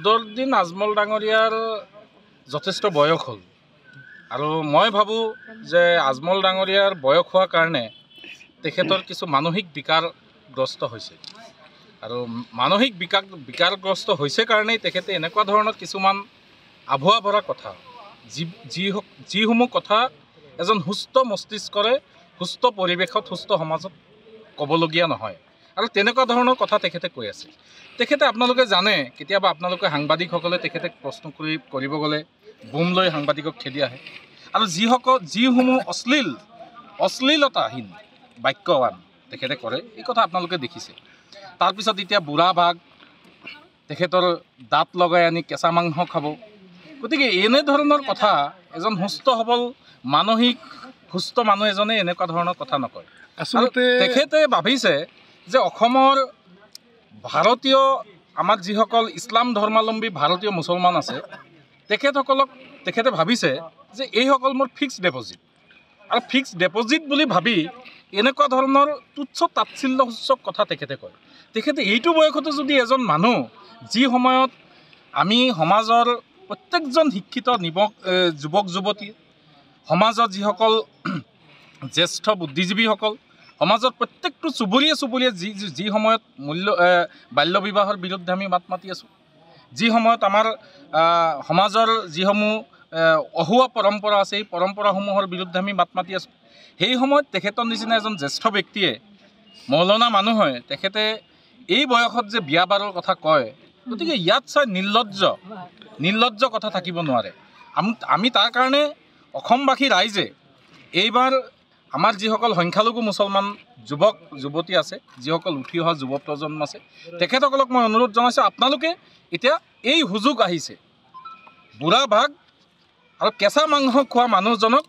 বদৰুদ্দিন আজমল ডাঙৰীয়াৰ যথেষ্ট বয়স হ'ল আৰু মই ভাবোঁ যে আজমল ডাঙৰীয়াৰ বয়স হোৱাৰ কাৰণে তেখেতৰ কিছু মানসিক বিকাৰগ্ৰস্ত হৈছে আৰু মানসিক বিকাৰগ্ৰস্ত হৈছে কাৰণেই তেখেতে এনেকুৱা ধৰণৰ কিছুমান আভুৱা ভৰা কথা যিসমূহ কথা এজন সুস্থ মস্তিষ্কৰে সুস্থ পৰিৱেশত সুস্থ সমাজত ক'বলগীয়া নহয় আৰু তেনেকুৱা ধৰণৰ কথা তেখেতে কৈ আছে। তেখেতে আপোনালোকে জানে কেতিয়াবা আপোনালোকে সাংবাদিকসকলে তেখেতক প্ৰশ্ন কৰিব গ'লে বুম লৈ সাংবাদিকক খেদি আহে আৰু যিসমূহ অশ্লীলতাহীন বাক্যৱান তেখেতে কৰে এই কথা আপোনালোকে দেখিছে। তাৰপিছত এতিয়া বুঢ়া ভাগ তেখেতৰ দাঁত লগাই আনি কেঁচা মাংস খাব। গতিকে এনেধৰণৰ কথা এজন সুস্থ সবল মানসিক সুস্থ মানুহ এজনে এনেকুৱা ধৰণৰ কথা নকয়। আচলতে তেখেতে ভাবিছে যে অসমৰ ভাৰতীয় আমাৰ যিসকল ইছলাম ধৰ্মাৱলম্বী ভাৰতীয় মুছলমান আছে তেখেতসকলক তেখেতে ভাবিছে যে এইসকল মোৰ ফিক্সড ডিপ'জিট আৰু ফিক্সড ডিপ'জিট বুলি ভাবি এনেকুৱা ধৰণৰ তুচ্ছ তাচ্ছিল্যসূচক কথা তেখেতে কয়। তেখেতে এইটো বয়সতো যদি এজন মানুহ যি সময়ত আমি সমাজৰ প্ৰত্যেকজন শিক্ষিত যুৱক যুৱতী সমাজত যিসকল জ্যেষ্ঠ বুদ্ধিজীৱীসকল সমাজত প্ৰত্যেকটো চুবুৰীয়ে যি সময়ত বাল্য বিবাহৰ বিৰুদ্ধে আমি মাত মাতি আছোঁ, যি সময়ত আমাৰ সমাজৰ যিসমূহ অহুৱা পৰম্পৰা আছে এই পৰম্পৰাসমূহৰ বিৰুদ্ধে আমি মাত মাতি আছোঁ, সেই সময়ত তেখেতৰ নিচিনা এজন জ্যেষ্ঠ ব্যক্তিয়ে মৌলানা মানুহ হয় তেখেতে এই বয়সত যে বিয়া বাৰৰ কথা কয়। গতিকে ইয়াত চাই নিৰ্লজ্জ কথা থাকিব নোৱাৰে। আমি তাৰ কাৰণে অসমবাসী ৰাইজে এইবাৰ আমাৰ যিসকল সংখ্যালঘু মুছলমান যুৱক যুৱতী আছে যিসকল উঠি অহা যুৱ প্ৰজন্ম আছে তেখেতসকলক মই অনুৰোধ জনাইছোঁ আপোনালোকে এতিয়া এই সুযোগ আহিছে বুঢ়া ভাগ আৰু কেঁচা মাংস খোৱা মানুহজনক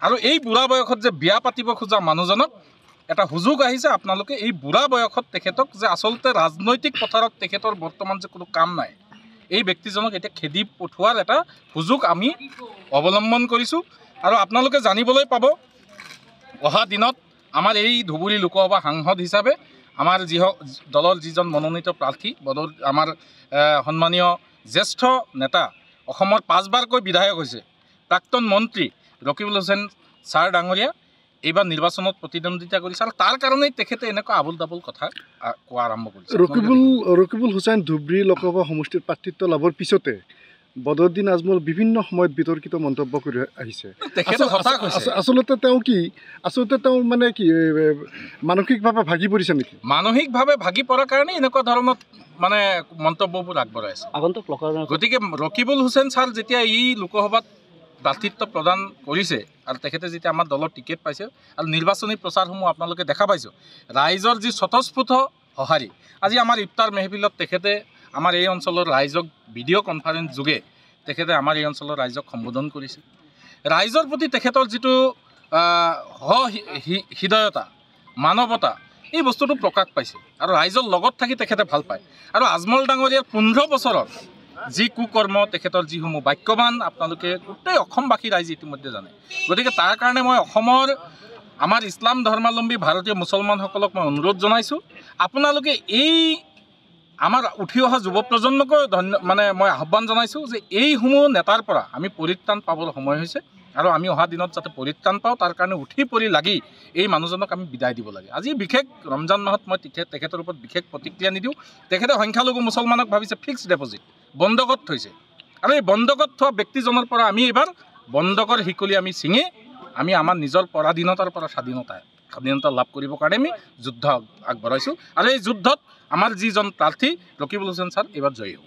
আৰু এই বুঢ়া বয়সত যে বিয়া পাতিব খোজা মানুহজনক এটা সুযোগ আহিছে। আপোনালোকে এই বুঢ়া বয়সত তেখেতক যে আচলতে ৰাজনৈতিক পথাৰত তেখেতৰ বৰ্তমান যে কোনো কাম নাই এই ব্যক্তিজনক এতিয়া খেদি পঠোৱাৰ এটা সুযোগ আমি অৱলম্বন কৰিছোঁ আৰু আপোনালোকে জানিবলৈ পাব অহা দিনত আমাৰ এই ধুবুৰী লোকসভা সাংসদ হিচাপে আমাৰ দলৰ যিজন মনোনীত প্ৰাৰ্থী আমাৰ সন্মানীয় জ্যেষ্ঠ নেতা অসমৰ 5বাৰকৈ বিধায়ক হৈছে প্ৰাক্তন মন্ত্ৰী ৰকিবুল হুছেইন ছাৰ ডাঙৰীয়া এইবাৰ নিৰ্বাচনত প্ৰতিদ্বন্দ্বিতা কৰিছে আৰু তাৰ কাৰণেই তেখেতে এনেকুৱা আবুল তাবুল কথা কোৱা আৰম্ভ কৰিছে। ৰকিবুল হুছেইন ধুবুৰী লোকসভা সমষ্টিৰ প্ৰাৰ্থিত্ব লাভৰ পিছতে বদৰুদ্দিন আজমল বিভিন্ন সময়ত বিতৰ্কিত মন্তব্য কৰি আহিছে। আচলতে তেওঁ মানে কি মানসিকভাৱে ভাগি পৰিছে নেকি? মানসিকভাৱে ভাগি পৰাৰ কাৰণে এনেকুৱা ধৰণৰ মানে মন্তব্যবোৰ আগবঢ়াইছে। গতিকে ৰকিবুল হুছেইন ছাৰ যেতিয়া এই লোকসভাত প্ৰাৰ্থিত্ব প্ৰদান কৰিছে আৰু তেখেতে যেতিয়া আমাৰ দলৰ টিকেট পাইছে আৰু নিৰ্বাচনী প্ৰচাৰসমূহ আপোনালোকে দেখা পাইছোঁ ৰাইজৰ যি স্বতঃস্ফূৰ্ত সঁহাৰি আজি আমাৰ ইফতাৰ মেহফিলত তেখেতে আমাৰ এই অঞ্চলৰ ৰাইজক ভিডিঅ' কনফাৰেন্স যোগে তেখেতে আমাৰ এই অঞ্চলৰ ৰাইজক সম্বোধন কৰিছে। ৰাইজৰ প্ৰতি তেখেতৰ যিটো হৃদয়তা মানৱতা এই বস্তুটো প্ৰকাশ পাইছে আৰু ৰাইজৰ লগত থাকি তেখেতে ভাল পায় আৰু আজমল ডাঙৰীয়াৰ 15 বছৰৰ যি কুকৰ্ম তেখেতৰ যিসমূহ বাক্যবান আপোনালোকে গোটেই অসমবাসী ৰাইজে ইতিমধ্যে জানে। গতিকে তাৰ কাৰণে মই অসমৰ আমাৰ ইছলাম ধৰ্মাৱলম্বী ভাৰতীয় মুছলমানসকলক মই অনুৰোধ জনাইছোঁ আপোনালোকে এই আমাৰ উঠি অহা যুৱ প্ৰজন্মকো মই আহ্বান জনাইছোঁ যে এইসমূহ নেতাৰ পৰা আমি পৰিত্ৰাণ পাবলৈ সময় হৈছে আৰু আমি অহা দিনত যাতে পৰিত্ৰাণ পাওঁ তাৰ কাৰণে উঠি পৰি লাগি এই মানুহজনক আমি বিদায় দিব লাগে। আজি বিশেষ ৰমজান মাহত মই তেখেতৰ ওপৰত বিশেষ প্ৰতিক্ৰিয়া নিদিওঁ। তেখেতে সংখ্যালঘু মুছলমানক ভাবিছে ফিক্সড ডিপ'জিট বন্ধকত থৈছে আৰু এই বন্ধকত থোৱা ব্যক্তিজনৰ পৰা আমি এইবাৰ বন্ধকৰ শিকলি আমি ছিঙি আমি আমাৰ নিজৰ পৰাধীনতাৰ পৰা স্বাধীনতা লাভ কৰিবৰ কাৰণে আমি যুদ্ধ আগবঢ়াইছোঁ আৰু এই যুদ্ধত আমাৰ যিজন প্ৰাৰ্থী ৰকিবুল হুছেইন ছাৰ এইবাৰ জয়ী হ'ব।